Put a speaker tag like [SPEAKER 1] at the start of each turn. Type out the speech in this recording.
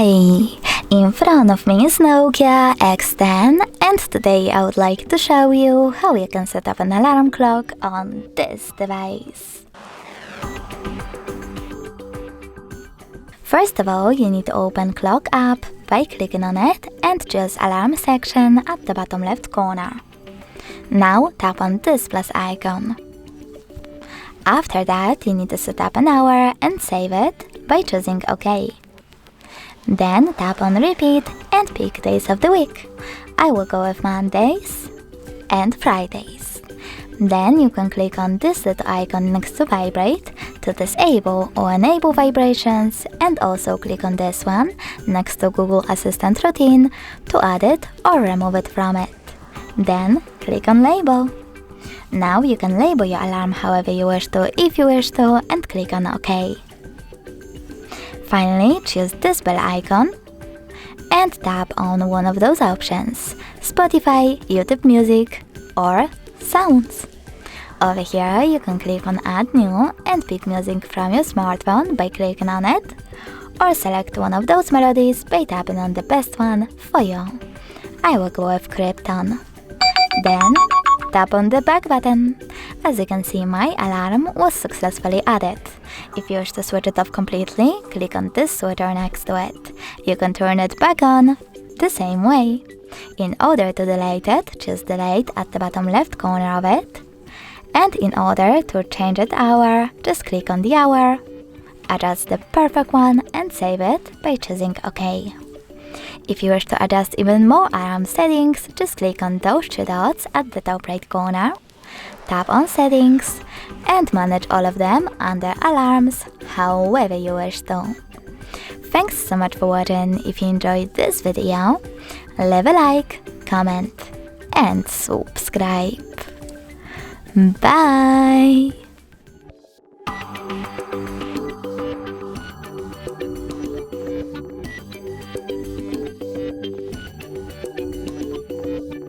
[SPEAKER 1] Hi! In front of me is Nokia X10, and today I would like to show you how you can set up an alarm clock on this device. First of all, you need to open Clock app by clicking on it and choose Alarm section at the bottom left corner. Now tap on this plus icon. After that, you need to set up an hour and save it by choosing OK. Then tap on Repeat and pick days of the week. I will go with Mondays and Fridays. Then you can click on this little icon next to Vibrate to disable or enable vibrations, and also click on this one next to Google Assistant Routine to add it or remove it from it. Then click on Label. Now you can label your alarm however you wish to, if you wish to, and click on OK. Finally, choose this bell icon and tap on one of those options: Spotify, YouTube Music, or Sounds. Over here, you can click on Add New and pick music from your smartphone by clicking on it, or select one of those melodies by tapping on the best one for you. I will go with Krypton. Then tap on the back button. As you can see, my alarm was successfully added. If you wish to switch it off completely, click on this switcher next to it. You can turn it back on the same way. In order to delete it, choose Delete at the bottom left corner of it. And in order to change it hour, just click on the hour, adjust the perfect one and save it by choosing OK. If you wish to adjust even more alarm settings, just click on those three dots at the top right corner, tap on Settings, and manage all of them under Alarms however you wish to. Thanks so much for watching. If you enjoyed this video, leave a like, comment and subscribe. Bye!